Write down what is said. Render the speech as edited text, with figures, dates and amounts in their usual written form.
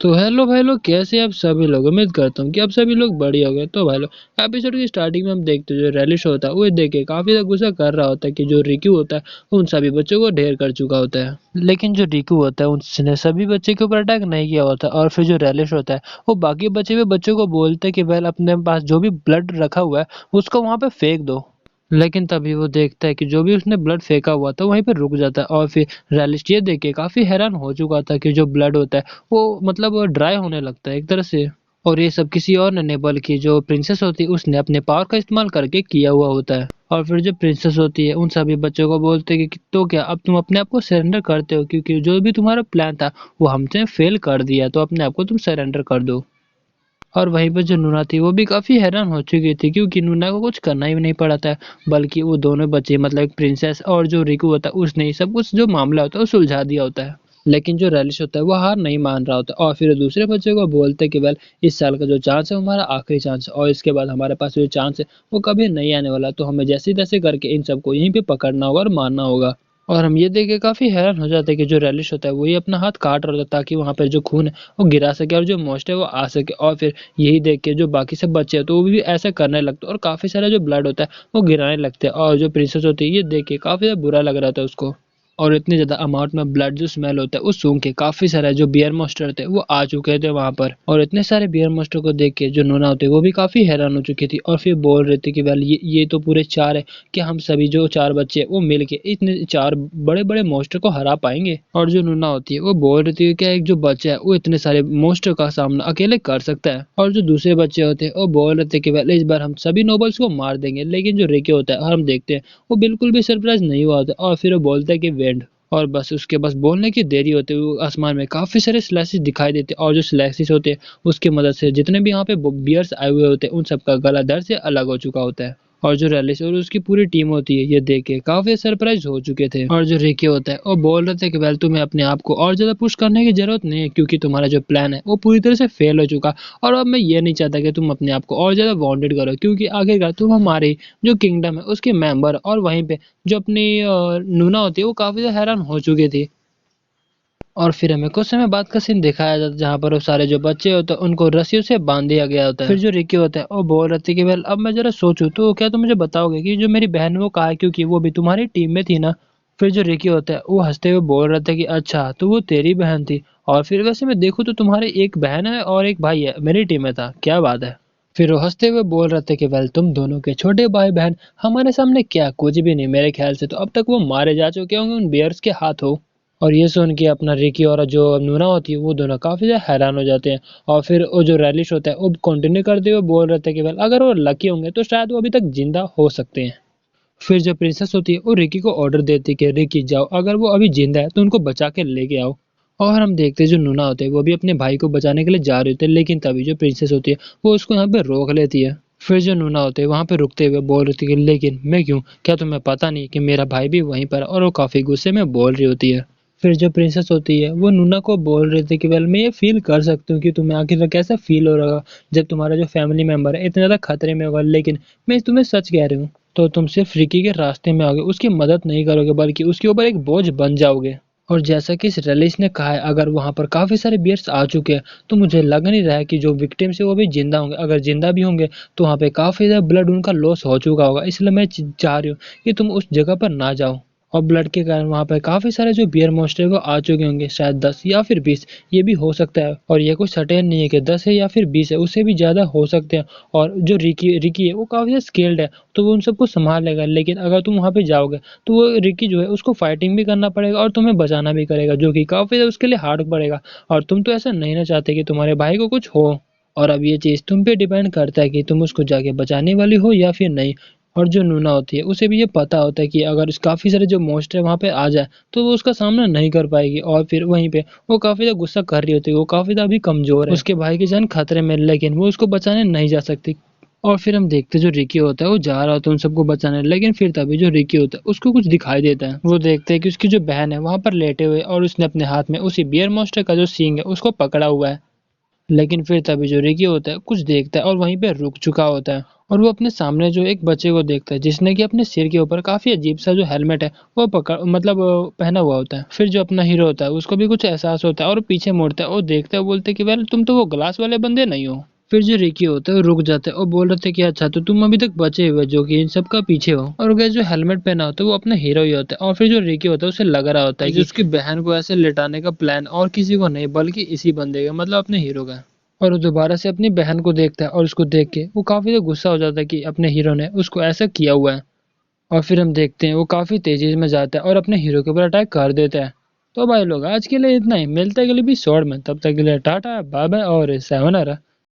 तो हेलो भाई लोग, कैसे आप सभी लोग। उम्मीद करता हूँ कि आप सभी लोग बढ़िया हो गए। तो भाई लोग, एपिसोड की स्टार्टिंग में हम देखते हैं जो रैलिश होता है वो देख के काफी ज्यादा गुस्सा कर रहा होता है कि जो रिक्यू होता है उन सभी बच्चों को ढेर कर चुका होता है। लेकिन जो रिक्यू होता है उसने सभी बच्चे के ऊपर अटैक नहीं किया होता, और फिर जो रैलिश होता है वो बाकी बचे हुए बच्चों को बोलते हैं कि वेल अपने पास जो भी ब्लड रखा हुआ है उसको वहां पे फेंक दो। लेकिन तभी वो देखता है कि जो भी उसने ब्लड फेंका हुआ था वहीं पे रुक जाता है, और फिर रैलिस्ट ये देख के काफी हैरान हो चुका था कि जो ब्लड होता है वो मतलब वो ड्राई होने लगता है एक तरह से। और ये सब किसी और ने नहीं बल्कि जो प्रिंसेस होती है उसने अपने पावर का इस्तेमाल करके किया हुआ होता है। और फिर जो प्रिंसेस होती है उन सभी बच्चों को बोलते हैं कि तो क्या अब तुम अपने आप को सरेंडर करते हो, क्योंकि जो भी तुम्हारा प्लान था वो हमसे फेल कर दिया, तो अपने आप को तुम सरेंडर कर दो। और वहीं पे जो नूना थी वो भी काफ़ी हैरान हो चुकी थी, क्योंकि नूना को कुछ करना ही नहीं पड़ा था, बल्कि वो दोनों बच्चे मतलब एक प्रिंसेस और जो रिकू होता है उसने ही सब कुछ जो मामला होता है वो सुलझा दिया होता है। लेकिन जो रैलिश होता है वो हार नहीं मान रहा होता, और फिर दूसरे बच्चे को बोलते कि वेल इस साल का जो चांस है वो हमारा आखिरी चांस है, और इसके बाद हमारे पास जो चांस है वो कभी नहीं आने वाला, तो हमें जैसे तैसे करके इन सबको यहीं पे पकड़ना होगा और मारना होगा। और हम ये देख के काफ़ी हैरान हो जाते हैं कि जो रैलिश होता है वही अपना हाथ काट रहा होता है ताकि वहाँ पे जो खून है वो गिरा सके और जो मोस्ट है वो आ सके। और फिर यही देख के जो बाकी सब बच्चे हैं तो वो भी ऐसा करने लगते हैं, और काफ़ी सारा जो ब्लड होता है वो गिराने लगते हैं। और जो प्रिंसेस होती है ये देख के काफ़ी ज़्यादा बुरा लग रहा था उसको, और इतनी ज़्यादा अमाउंट में ब्लड जो स्मेल होता है उस सूंघ के काफ़ी सारे जो बियर मॉन्स्टर थे वो आ चुके थे वहाँ पर। और इतने सारे बियर मॉन्स्टर को देख के जो नोना होती है वो भी काफ़ी हैरान हो चुकी थी, और फिर बोल रही थी कि वेल ये तो पूरे चार है, कि हम सभी जो चार बच्चे वो मिल के इतने चार बड़े बड़े मॉन्स्टर को हरा पाएंगे। और जो नोना होती है वो बोल रही थी कि एक जो बच्चा है वो इतने सारे मॉन्स्टर का सामना अकेले कर सकता है। और जो दूसरे बच्चे होते हैं वो बोल रहे थे कि वेल इस बार हम सभी नोबल्स को मार देंगे। लेकिन जो रिकी होता है हम देखते हैं वो बिल्कुल भी सरप्राइज नहीं हुआ होता, और फिर वो बोलता है कि वेंड। और बस उसके बस बोलने की देरी होते हुए आसमान में काफ़ी सारे स्लैशेस दिखाई देते हैं, और जो स्लैशेस होते हैं उसकी मदद से जितने भी यहाँ पे बियर्स आए हुए होते हैं उन सबका गला दर्द से अलग हो चुका होता है। और जो रैलिस और उसकी पूरी टीम होती है ये देख के काफी सरप्राइज हो चुके थे। और जो रिकी होता है वो बोल रहे थे कि वेल तुम्हें अपने आप को और ज्यादा पुश करने की जरूरत नहीं है, क्योंकि तुम्हारा जो प्लान है वो पूरी तरह से फेल हो चुका। और अब मैं ये नहीं चाहता कि तुम अपने आप को और ज्यादा वांटेड करो, क्योंकि आखिरकार तुम हमारी जो किंगडम है उसके मेंबर। और वहीं पे जो अपनी नूना होती है वो काफी ज्यादा हैरान हो चुकी थी। और फिर हमें कुछ समय बाद का सीन दिखाया जाता है जहाँ पर वो सारे जो बच्चे होते हैं उनको रस्सियों से बांध दिया गया होता है। फिर जो रिकी होता है वो बोल रहे थे कि वेल अब मैं जरा सोचूं तो क्या तुम मुझे बताओगे कि जो मेरी बहन है वो कहाँ है, क्योंकि वो भी तुम्हारी टीम में थी ना। फिर जो रिकी होता है वो हंसते हुए बोल रहा था कि अच्छा तो वो तेरी बहन थी, और फिर वैसे मैं देखूँ तो तुम्हारे एक बहन है और एक भाई है, मेरी टीम में था, क्या बात है। फिर वो हंसते हुए बोल रहे थे कि वेल तुम दोनों के छोटे भाई बहन हमारे सामने क्या कुछ भी नहीं, मेरे ख्याल से तो अब तक वो मारे जा चुके होंगे उन बियर्स के हाथों। और ये सुन के अपना रिकी और जो नूना होती है वो दोनों काफ़ी ज़्यादा हैरान हो जाते हैं। और फिर वो जो रैलिश होता है वो कंटिन्यू करते हुए बोल रहे थे कि वेल अगर वो लकी होंगे तो शायद वो अभी तक जिंदा हो सकते हैं। फिर जो प्रिंसेस होती है वो रिकी को ऑर्डर देती है कि रिकी जाओ, अगर वो अभी जिंदा है तो उनको बचा के लेके आओ। और हम देखते हैं जो नूना होते हैं वो भी अपने भाई को बचाने के लिए जा रहे होते हैं, लेकिन तभी जो प्रिंसेस होती है वो उसको यहाँ पे रोक लेती है। फिर जो नूना होते हैं वहाँ पे रुकते हुए बोल रही थी कि लेकिन मैं क्यों, क्या तुम्हें पता नहीं कि मेरा भाई भी वहीं पर है, और वो काफ़ी गुस्से में बोल रही होती है। फिर जो प्रिंसेस होती है वो नूना को बोल रही थी कि वेल मैं ये फील कर सकती हूँ कि तुम्हें आखिर कैसा फील हो रहा जब तुम्हारा जो फैमिली मेंबर है इतना ज़्यादा खतरे में होगा, लेकिन मैं तुम्हें सच कह रही हूँ, तो तुम सिर्फ रिकी के रास्ते में आओगे, उसकी मदद नहीं करोगे बल्कि उसके ऊपर एक बोझ बन जाओगे। और जैसा कि इस रैलिस ने कहा है अगर वहां पर काफी सारे बियर्स आ चुके हैं तो मुझे लग नहीं रहा है कि जो विक्टिम्स है वो भी जिंदा होंगे, अगर जिंदा भी होंगे तो वहां पे काफी ज्यादा ब्लड उनका लॉस हो चुका होगा, इसलिए मैं चाह रही हूँ कि तुम उस जगह पर ना जाओ। और ब्लड के कारण वहाँ पर काफ़ी सारे जो बियर मॉन्स्टर है वो आ चुके होंगे, शायद 10 या फिर 20, ये भी हो सकता है। और ये कोई सर्टेन नहीं है कि 10 है या फिर 20 है, उससे भी ज़्यादा हो सकते हैं। और जो रिकी रिकी है वो काफ़ी ज़्यादा स्किल्ड है, तो वो उन सबको संभाल लेगा। लेकिन अगर तुम वहाँ पे जाओगे तो वो रिकी जो है उसको फाइटिंग भी करना पड़ेगा और तुम्हें बचाना भी करेगा, जो कि काफ़ी ज़्यादा उसके लिए हार्ड पड़ेगा। और तुम तो ऐसा नहीं ना चाहते कि तुम्हारे भाई को कुछ हो। और अब ये चीज़ तुम पे डिपेंड करता है कि तुम उसको जाके बचाने वाली हो या फिर नहीं। और जो नूना होती है उसे भी ये पता होता है कि अगर काफ़ी सारे जो मॉन्स्टर है वहाँ पे आ जाए तो वो उसका सामना नहीं कर पाएगी, और फिर वहीं पे वो काफ़ी ज़्यादा गुस्सा कर रही होती है, वो काफ़ी ज़्यादा अभी कमज़ोर है, उसके भाई की जान खतरे में, लेकिन वो उसको बचाने नहीं जा सकती। और फिर हम देखते हैं जो रिकी होता है वो जा रहा होता है उन सबको बचाने, लेकिन फिर तभी जो रिकी होता है उसको कुछ दिखाई देता है। वो देखते हैं कि उसकी जो बहन है वहाँ पर लेटे हुए और उसने अपने हाथ में उसी बियर मॉन्स्टर का जो सींग है उसको पकड़ा हुआ है। लेकिन फिर तभी जो रिकी होता है कुछ देखता है और वहीं पे रुक चुका होता है। और वो अपने सामने जो एक बच्चे को देखता है जिसने कि अपने सिर के ऊपर काफी अजीब सा जो हेलमेट है वो पकड़ मतलब पहना हुआ होता है। फिर जो अपना हीरो होता है उसको भी कुछ एहसास होता है और पीछे मुड़ता है और देखता है, बोलते है कि वेल तुम तो वो ग्लास वाले बंदे नहीं हो। फिर जो रिकी होता है वो रुक जाता है और बोल रहे थे कि अच्छा तो तुम अभी तक बचे हुए जो कि इन सब का पीछे हो। और गैस जो हेलमेट पहना होता है वो अपना हीरो ही होता है। और फिर जो रिकी होता है उसे लग रहा होता है कि उसकी बहन को ऐसे लिटाने का प्लान और किसी को नहीं बल्कि इसी बंदे का, मतलब अपने हीरो का। और वो दोबारा से अपनी बहन को देखता है और उसको देख के वो काफी ज्यादा गुस्सा हो जाता है कि अपने हीरो ने उसको ऐसा किया हुआ है। और फिर हम देखते हैं वो काफी तेजी में जाता है और अपने हीरो के ऊपर अटैक कर देता है। तो भाई लोग आज के लिए इतना ही, मिलते हैं अगले एपिसोड में, तब तक के लिए टाटा बाय बाय और 7